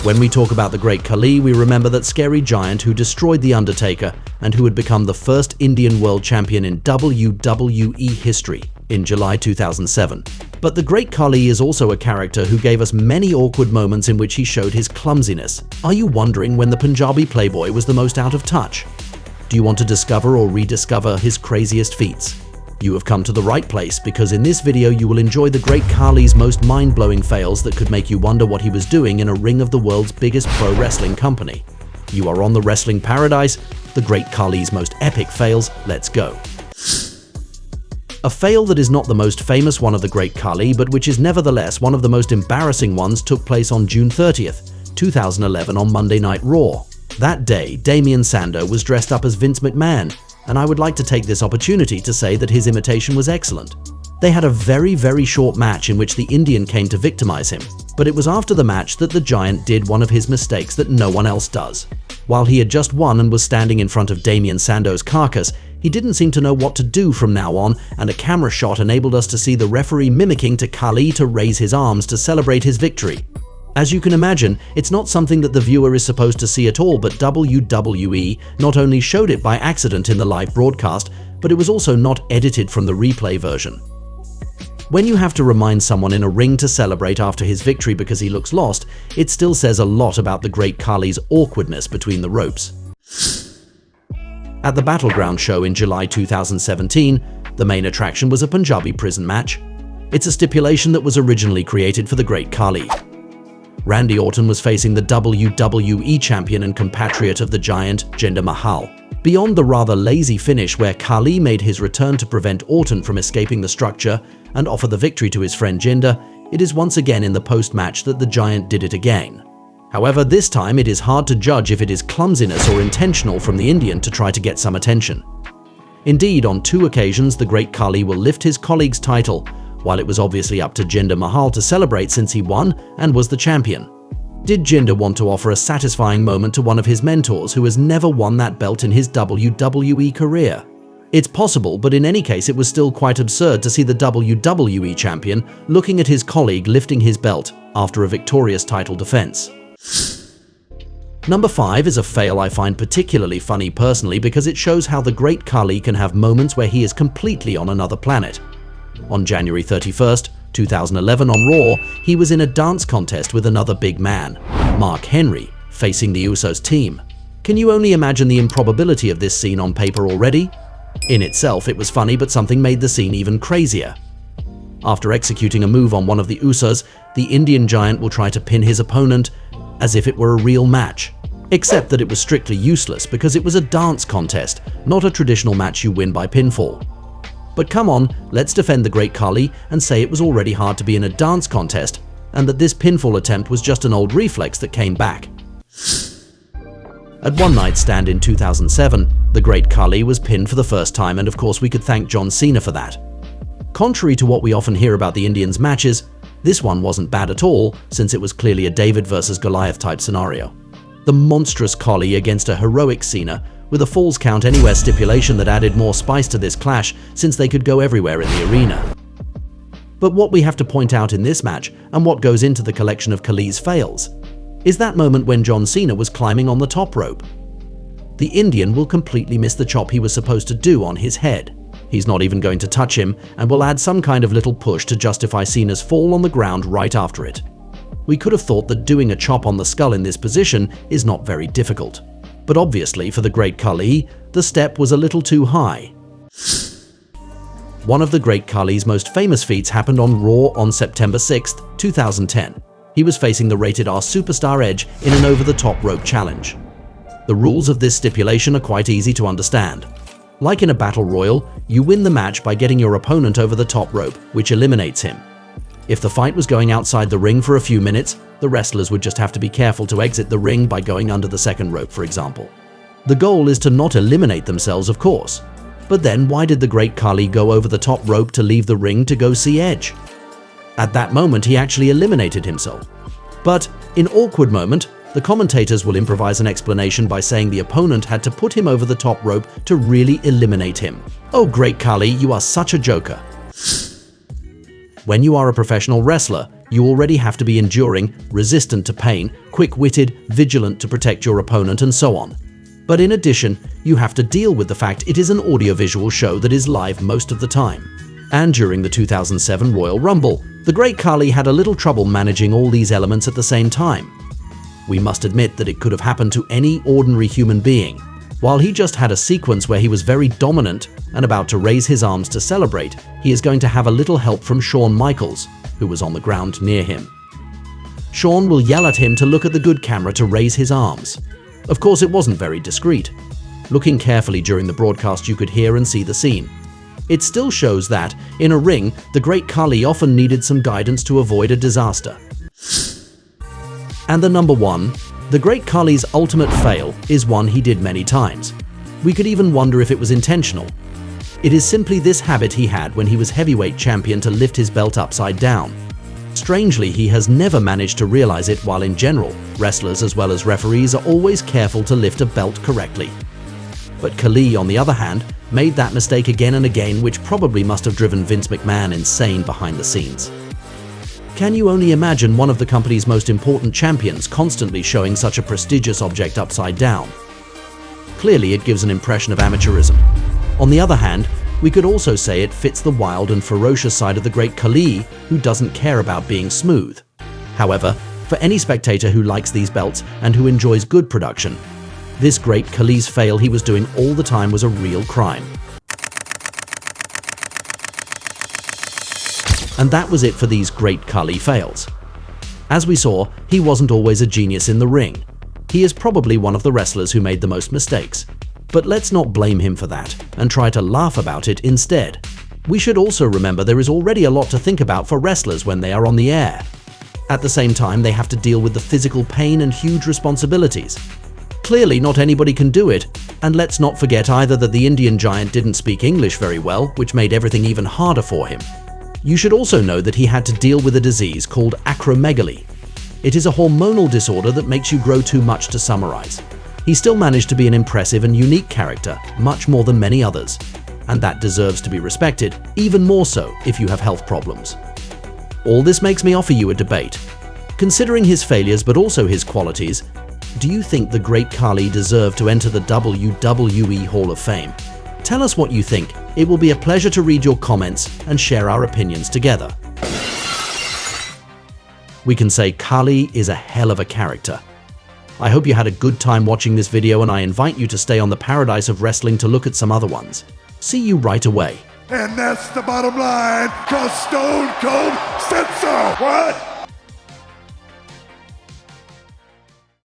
When we talk about the Great Khali, we remember that scary giant who destroyed the Undertaker and who had become the first Indian world champion in WWE history in July 2007. But the Great Khali is also a character who gave us many awkward moments in which he showed his clumsiness. Are you wondering when the Punjabi Playboy was the most out of touch? Do you want to discover or rediscover his craziest feats? You have come to the right place, because in this video you will enjoy the Great Khali's most mind-blowing fails that could make you wonder what he was doing in a ring of the world's biggest pro wrestling company. You are on the wrestling paradise, the Great Khali's most epic fails. Let's go. A fail that is not the most famous one of the Great Khali, but which is nevertheless one of the most embarrassing ones, took place on June 30th, 2011 on Monday Night Raw. That day, Damien Sandow was dressed up as Vince McMahon, and I would like to take this opportunity to say that his imitation was excellent. They had a very short match in which the Indian came to victimize him, but it was after the match that the Giant did one of his mistakes that no one else does. While he had just won and was standing in front of Damien Sandow's carcass, he didn't seem to know what to do from now on, and a camera shot enabled us to see the referee mimicking to Khali to raise his arms to celebrate his victory. As you can imagine, it's not something that the viewer is supposed to see at all, but WWE not only showed it by accident in the live broadcast, but it was also not edited from the replay version. When you have to remind someone in a ring to celebrate after his victory because he looks lost, it still says a lot about the Great Khali's awkwardness between the ropes. At the Battleground show in July 2017, the main attraction was a Punjabi prison match. It's a stipulation that was originally created for the Great Khali. Randy Orton was facing the WWE champion and compatriot of the Giant, Jinder Mahal. Beyond the rather lazy finish where Khali made his return to prevent Orton from escaping the structure and offer the victory to his friend Jinder, it is once again in the post-match that the Giant did it again. However, this time it is hard to judge if it is clumsiness or intentional from the Indian to try to get some attention. Indeed, on 2 occasions the Great Khali will lift his colleague's title, while it was obviously up to Jinder Mahal to celebrate since he won and was the champion. Did Jinder want to offer a satisfying moment to one of his mentors who has never won that belt in his WWE career? It's possible, but in any case it was still quite absurd to see the WWE champion looking at his colleague lifting his belt after a victorious title defense. Number 5 is a fail I find particularly funny personally, because it shows how the Great Khali can have moments where he is completely on another planet. On January 31st, 2011 on Raw, he was in a dance contest with another big man, Mark Henry, facing the Usos team. Can you only imagine the improbability of this scene on paper already? In itself, it was funny, but something made the scene even crazier. After executing a move on one of the Usos, the Indian Giant will try to pin his opponent as if it were a real match. Except that it was strictly useless because it was a dance contest, not a traditional match you win by pinfall. But come on, let's defend the Great Khali and say it was already hard to be in a dance contest, and that this pinfall attempt was just an old reflex that came back. At One Night Stand in 2007, the Great Khali was pinned for the first time, and of course we could thank John Cena for that. Contrary to what we often hear about the Indians' matches, this one wasn't bad at all, since it was clearly a David versus Goliath type scenario. The monstrous Khali against a heroic Cena, with a Falls Count Anywhere stipulation that added more spice to this clash, since they could go everywhere in the arena. But what we have to point out in this match, and what goes into the collection of Khali's fails, is that moment when John Cena was climbing on the top rope. The Indian will completely miss the chop he was supposed to do on his head. He's not even going to touch him, and will add some kind of little push to justify Cena's fall on the ground right after it. We could have thought that doing a chop on the skull in this position is not very difficult. But obviously, for the Great Khali, the step was a little too high. One of the Great Khali's most famous feats happened on Raw on September 6, 2010. He was facing the Rated R superstar Edge in an over-the-top rope challenge. The rules of this stipulation are quite easy to understand. Like in a battle royal, you win the match by getting your opponent over the top rope, which eliminates him. If the fight was going outside the ring for a few minutes, the wrestlers would just have to be careful to exit the ring by going under the second rope, for example. The goal is to not eliminate themselves, of course. But then why did the Great Khali go over the top rope to leave the ring to go see Edge? At that moment, he actually eliminated himself. But in awkward moment, the commentators will improvise an explanation by saying the opponent had to put him over the top rope to really eliminate him. Oh, Great Khali, you are such a joker. When you are a professional wrestler, you already have to be enduring, resistant to pain, quick-witted, vigilant to protect your opponent, and so on. But in addition, you have to deal with the fact it is an audiovisual show that is live most of the time. And during the 2007 Royal Rumble, the Great Khali had a little trouble managing all these elements at the same time. We must admit that it could have happened to any ordinary human being. While he just had a sequence where he was very dominant and about to raise his arms to celebrate, he is going to have a little help from Shawn Michaels, who was on the ground near him. Shawn will yell at him to look at the good camera to raise his arms. Of course, it wasn't very discreet. Looking carefully during the broadcast, you could hear and see the scene. It still shows that, in a ring, the Great Khali often needed some guidance to avoid a disaster. And the number one, the Great Khali's ultimate fail is one he did many times. We could even wonder if it was intentional. It is simply this habit he had when he was heavyweight champion to lift his belt upside down. Strangely, he has never managed to realize it, while in general, wrestlers as well as referees are always careful to lift a belt correctly. But Khali, on the other hand, made that mistake again and again, which probably must have driven Vince McMahon insane behind the scenes. Can you only imagine one of the company's most important champions constantly showing such a prestigious object upside down? Clearly, it gives an impression of amateurism. On the other hand, we could also say it fits the wild and ferocious side of the Great Khali, who doesn't care about being smooth. However, for any spectator who likes these belts and who enjoys good production, this Great Khali's fail he was doing all the time was a real crime. And that was it for these Great Khali fails. As we saw, he wasn't always a genius in the ring. He is probably one of the wrestlers who made the most mistakes. But let's not blame him for that and try to laugh about it instead. We should also remember there is already a lot to think about for wrestlers when they are on the air. At the same time, they have to deal with the physical pain and huge responsibilities. Clearly, not anybody can do it, and let's not forget either that the Indian giant didn't speak English very well, which made everything even harder for him. You should also know that he had to deal with a disease called acromegaly. It is a hormonal disorder that makes you grow too much, to summarize. He still managed to be an impressive and unique character, much more than many others. And that deserves to be respected, even more so if you have health problems. All this makes me offer you a debate. Considering his failures but also his qualities, do you think the Great Khali deserved to enter the WWE Hall of Fame? Tell us what you think. It will be a pleasure to read your comments and share our opinions together. We can say Khali is a hell of a character. I hope you had a good time watching this video, and I invite you to stay on the Paradise of Wrestling to look at some other ones. See you right away. And that's the bottom line, 'cause Stone Cold said so. What?